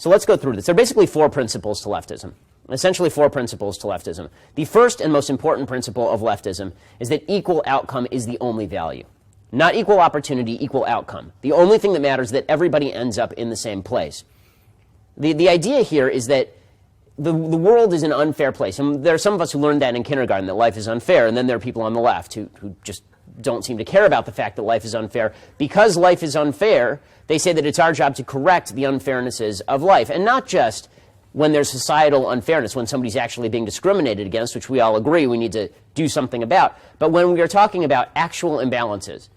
So let's go through this. There are basically four principles to leftism. Essentially four principles to leftism. The first and most important principle of leftism is that equal outcome is the only value. Not equal opportunity, equal outcome. The only thing that matters is that everybody ends up in the same place. The idea here is that the world is an unfair place. And there are some of us who learned that in kindergarten, that life is unfair, and then there are people on the left who just don't seem to care about the fact that life is unfair. Because life is unfair, they say that it's our job to correct the unfairnesses of life. And not just when there's societal unfairness, when somebody's actually being discriminated against, which we all agree we need to do something about, but when we are talking about actual imbalances.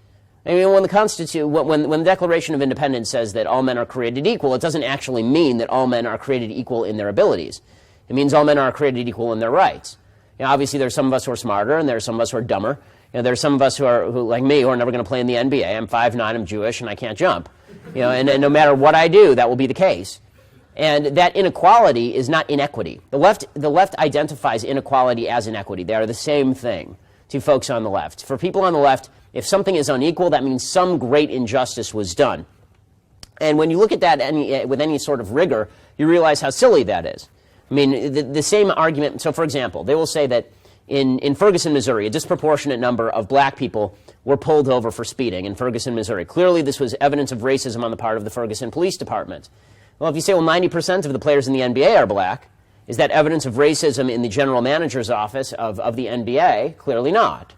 I mean, when the Declaration of Independence says that all men are created equal, it doesn't actually mean that all men are created equal in their abilities. It means all men are created equal in their rights. You know, obviously, there's some of us who are smarter, and there's some of us who are dumber. You know, there's some of us who, like me, who are never going to play in the NBA. I'm 5'9", I'm Jewish, and I can't jump. You know, and no matter what I do, that will be the case. And that inequality is not inequity. The left identifies inequality as inequity. They are the same thing to folks on the left. For people on the left, if something is unequal, that means some great injustice was done. And when you look at that with any sort of rigor, you realize how silly that is. I mean, the same argument. So, for example, they will say that in Ferguson, Missouri, a disproportionate number of black people were pulled over for speeding in Ferguson, Missouri. Clearly, this was evidence of racism on the part of the Ferguson Police Department. Well, if you say, well, 90% of the players in the NBA are black, is that evidence of racism in the general manager's office of the NBA? Clearly not.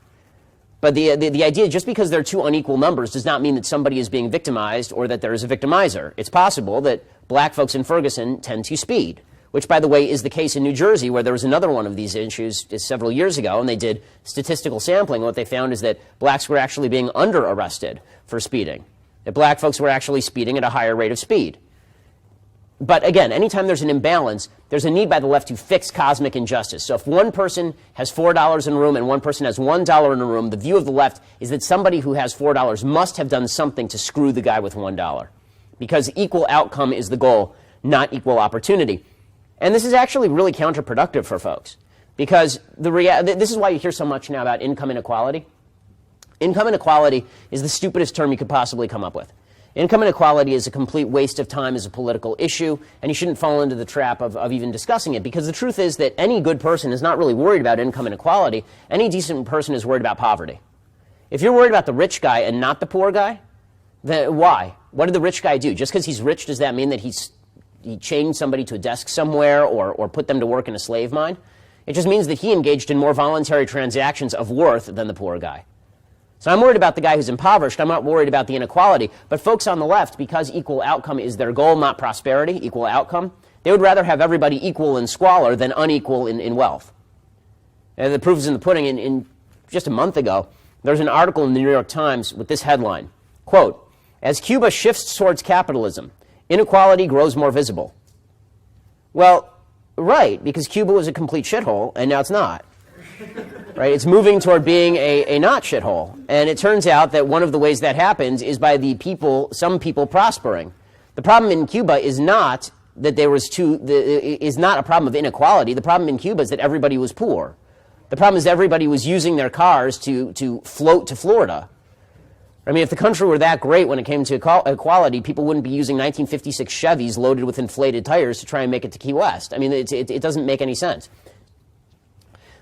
But the idea, just because there are two unequal numbers, does not mean that somebody is being victimized or that there is a victimizer. It's possible that black folks in Ferguson tend to speed, which, by the way, is the case in New Jersey, where there was another one of these issues several years ago, and they did statistical sampling. What they found is that blacks were actually being under-arrested for speeding, that black folks were actually speeding at a higher rate of speed. But again, anytime there's an imbalance, there's a need by the left to fix cosmic injustice. So if one person has $4 in a room and one person has $1 in a room, the view of the left is that somebody who has $4 must have done something to screw the guy with $1. Because equal outcome is the goal, not equal opportunity. And this is actually really counterproductive for folks. Because this is why you hear so much now about income inequality. Income inequality is the stupidest term you could possibly come up with. Income inequality is a complete waste of time as a political issue, and you shouldn't fall into the trap of even discussing it, because the truth is that any good person is not really worried about income inequality. Any decent person is worried about poverty. If you're worried about the rich guy and not the poor guy, then why? What did the rich guy do? Just because he's rich, does that mean that he chained somebody to a desk somewhere or put them to work in a slave mine? It just means that he engaged in more voluntary transactions of worth than the poor guy. So I'm worried about the guy who's impoverished. I'm not worried about the inequality. But folks on the left, because equal outcome is their goal, not prosperity, equal outcome, they would rather have everybody equal in squalor than unequal in wealth. And the proof is in the pudding. In just a month ago, there was an article in the New York Times with this headline, quote, "As Cuba shifts towards capitalism, inequality grows more visible." Well, right, because Cuba was a complete shithole, and now it's not. Right? It's moving toward being a not shithole. And it turns out that one of the ways that happens is by some people prospering. The problem in Cuba is not that is not a problem of inequality. The problem in Cuba is that everybody was poor. The problem is everybody was using their cars to float to Florida. I mean, if the country were that great when it came to equality, people wouldn't be using 1956 Chevys loaded with inflated tires to try and make it to Key West. I mean, it doesn't make any sense.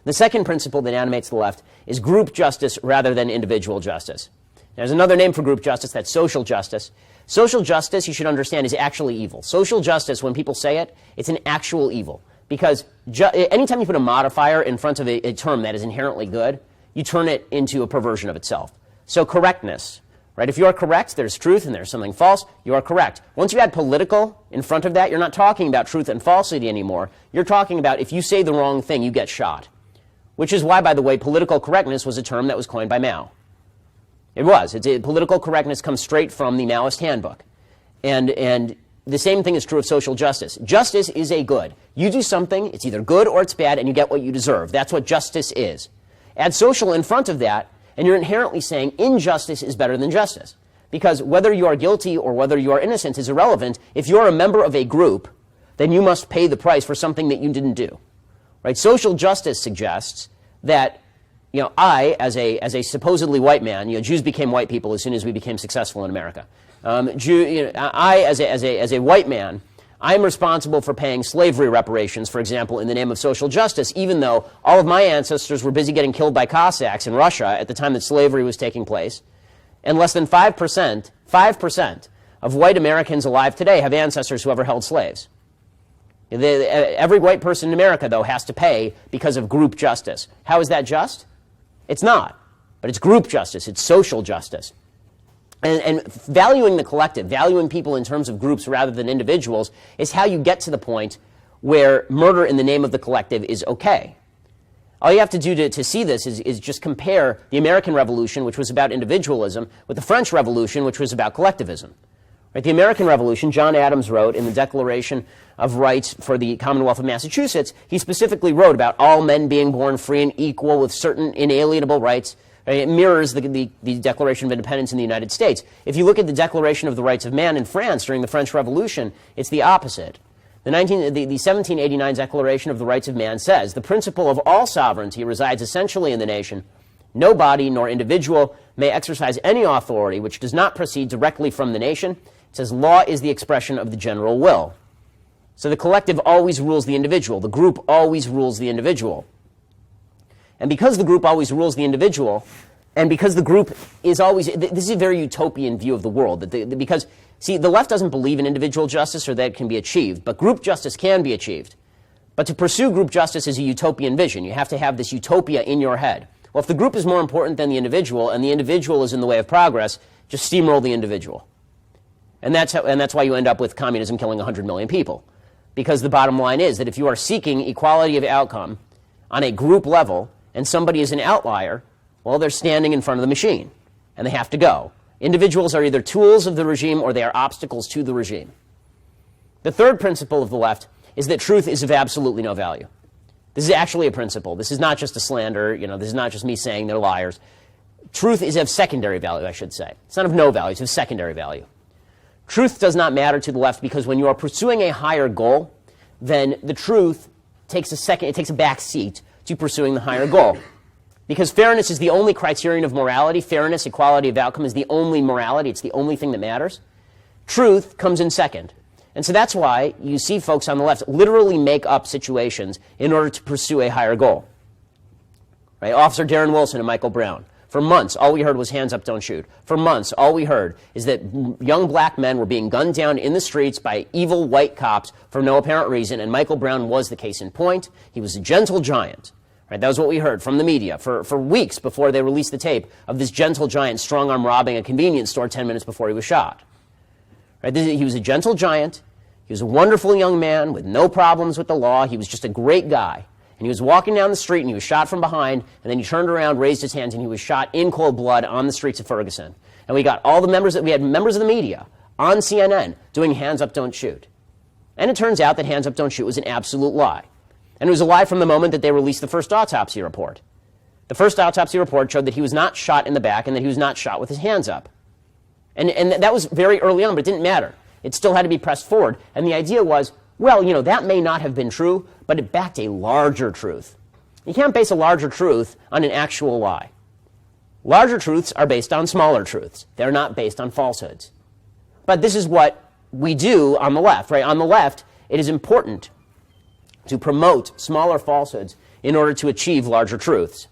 The second principle that animates the left is group justice rather than individual justice. There's another name for group justice, that's social justice. Social justice, you should understand, is actually evil. Social justice, when people say it, it's an actual evil. Because anytime you put a modifier in front of a term that is inherently good, you turn it into a perversion of itself. So correctness, right? If you are correct, there's truth and there's something false, you are correct. Once you add political in front of that, you're not talking about truth and falsity anymore. You're talking about if you say the wrong thing, you get shot. Which is why, by the way, political correctness was a term that was coined by Mao. It was. Political correctness comes straight from the Maoist handbook. And the same thing is true of social justice. Justice is a good. You do something, it's either good or it's bad, and you get what you deserve. That's what justice is. Add social in front of that, and you're inherently saying injustice is better than justice. Because whether you are guilty or whether you are innocent is irrelevant. If you're a member of a group, then you must pay the price for something that you didn't do. Right? Social justice suggests that, I, as a supposedly white man, Jews became white people as soon as we became successful in America. I, as a white man, I am responsible for paying slavery reparations, for example, in the name of social justice, even though all of my ancestors were busy getting killed by Cossacks in Russia at the time that slavery was taking place, and less than 5% of white Americans alive today have ancestors who ever held slaves. Every white person in America, though, has to pay because of group justice. How is that just? It's not. But it's group justice. It's social justice. And valuing the collective, valuing people in terms of groups rather than individuals, is how you get to the point where murder in the name of the collective is okay. All you have to do to see this is just compare the American Revolution, which was about individualism, with the French Revolution, which was about collectivism. Right? The American Revolution, John Adams wrote in the Declaration of Rights for the Commonwealth of Massachusetts, he specifically wrote about all men being born free and equal with certain inalienable rights. It mirrors the Declaration of Independence in the United States. If you look at the Declaration of the Rights of Man in France during the French Revolution, it's the opposite. The 1789 Declaration of the Rights of Man says, "The principle of all sovereignty resides essentially in the nation. No body nor individual may exercise any authority which does not proceed directly from the nation." It says, "Law is the expression of the general will." So the collective always rules the individual. The group always rules the individual. And because the group always rules the individual, and because the group is always, this is a very utopian view of the world, because, see, the left doesn't believe in individual justice or that it can be achieved, but group justice can be achieved. But to pursue group justice is a utopian vision. You have to have this utopia in your head. Well, if the group is more important than the individual, and the individual is in the way of progress, just steamroll the individual. And that's why you end up with communism killing 100 million people. Because the bottom line is that if you are seeking equality of outcome on a group level, and somebody is an outlier, well, they're standing in front of the machine, and they have to go. Individuals are either tools of the regime or they are obstacles to the regime. The third principle of the left is that truth is of absolutely no value. This is actually a principle. This is not just a slander. This is not just me saying they're liars. Truth is of secondary value, I should say. It's not of no value. It's of secondary value. Truth does not matter to the left because when you are pursuing a higher goal, then the truth takes a back seat to pursuing the higher goal. Because fairness is the only criterion of morality. Fairness, equality of outcome is the only morality. It's the only thing that matters. Truth comes in second. And so that's why you see folks on the left literally make up situations in order to pursue a higher goal. Right? Officer Darren Wilson and Michael Brown. For months, all we heard was hands up, don't shoot. For months, all we heard is that young black men were being gunned down in the streets by evil white cops for no apparent reason, and Michael Brown was the case in point. He was a gentle giant. Right, that was what we heard from the media for weeks before they released the tape of this gentle giant strong-arm robbing a convenience store 10 minutes before he was shot. Right, he was a gentle giant. He was a wonderful young man with no problems with the law. He was just a great guy. And he was walking down the street, and he was shot from behind, and then he turned around, raised his hands, and he was shot in cold blood on the streets of Ferguson. And we had members of the media on CNN doing hands up, don't shoot. And it turns out that hands up, don't shoot was an absolute lie. And it was a lie from the moment that they released the first autopsy report. The first autopsy report showed that he was not shot in the back and that he was not shot with his hands up. And that was very early on, but it didn't matter. It still had to be pressed forward. And the idea was, well, that may not have been true, but it backed a larger truth. You can't base a larger truth on an actual lie. Larger truths are based on smaller truths. They're not based on falsehoods. But this is what we do on the left, right? On the left, it is important to promote smaller falsehoods in order to achieve larger truths.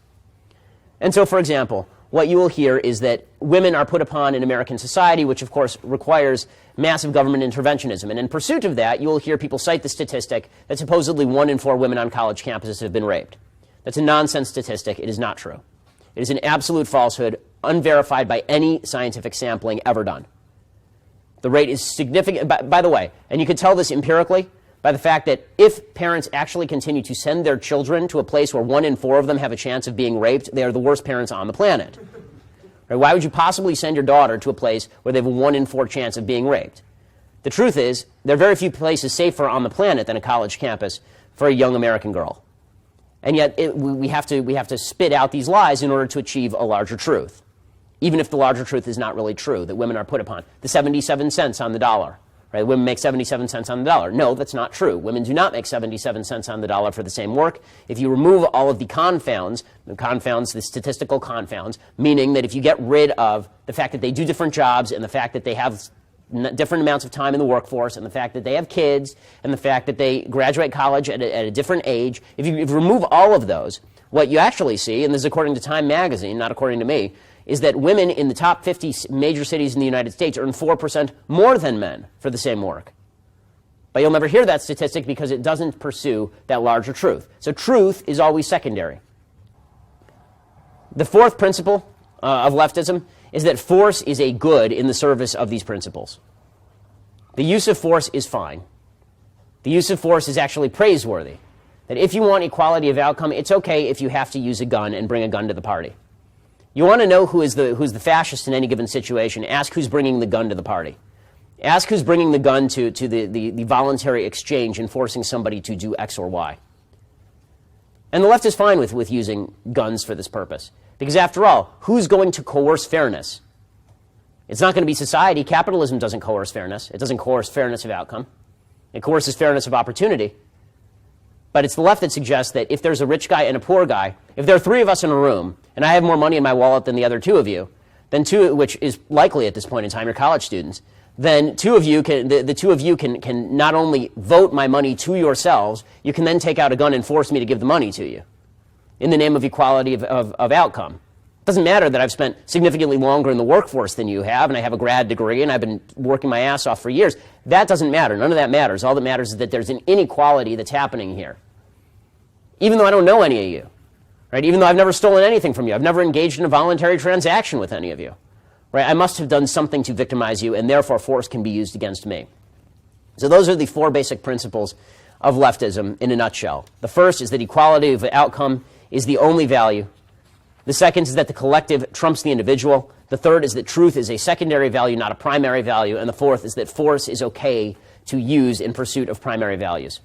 And so, for example, what you will hear is that women are put upon in American society, which of course requires massive government interventionism. And in pursuit of that, you will hear people cite the statistic that supposedly 1 in 4 women on college campuses have been raped. That's a nonsense statistic. It is not true. It is an absolute falsehood, unverified by any scientific sampling ever done. The rate is significant, by the way, and you can tell this empirically, by the fact that if parents actually continue to send their children to a place where 1 in 4 of them have a chance of being raped, they are the worst parents on the planet. Right? Why would you possibly send your daughter to a place where they have a 1 in 4 chance of being raped? The truth is, there are very few places safer on the planet than a college campus for a young American girl. And yet we have to spit out these lies in order to achieve a larger truth, even if the larger truth is not really true, that women are put upon. The 77 cents on the dollar. Right? Women make 77 cents on the dollar. No, that's not true. Women do not make 77 cents on the dollar for the same work. If you remove all of the confounds, the statistical confounds, meaning that if you get rid of the fact that they do different jobs and the fact that they have different amounts of time in the workforce, and the fact that they have kids, and the fact that they graduate college at a different age, if you remove all of those, what you actually see, and this is according to Time magazine, not according to me, is that women in the top 50 major cities in the United States earn 4% more than men for the same work. But you'll never hear that statistic because it doesn't pursue that larger truth. So truth is always secondary. The fourth principle of leftism is that force is a good in the service of these principles. The use of force is fine. The use of force is actually praiseworthy. That if you want equality of outcome, it's okay if you have to use a gun and bring a gun to the party. You want to know who's the fascist in any given situation, ask who's bringing the gun to the party. Ask who's bringing the gun to the voluntary exchange and forcing somebody to do X or Y. And the left is fine with using guns for this purpose. Because after all, who's going to coerce fairness? It's not going to be society. Capitalism doesn't coerce fairness. It doesn't coerce fairness of outcome. It coerces fairness of opportunity. But it's the left that suggests that if there's a rich guy and a poor guy, if there are three of us in a room, and I have more money in my wallet than the other two of you, then which is likely at this point in time, you're college students, then the two of you can not only vote my money to yourselves, you can then take out a gun and force me to give the money to you in the name of equality of outcome. It doesn't matter that I've spent significantly longer in the workforce than you have, and I have a grad degree, and I've been working my ass off for years. That doesn't matter. None of that matters. All that matters is that there's an inequality that's happening here. Even though I don't know any of you, right? Even though I've never stolen anything from you, I've never engaged in a voluntary transaction with any of you, right? I must have done something to victimize you, and therefore force can be used against me. So those are the four basic principles of leftism in a nutshell. The first is that equality of outcome is the only value. The second is that the collective trumps the individual. The third is that truth is a secondary value, not a primary value. And the fourth is that force is okay to use in pursuit of primary values.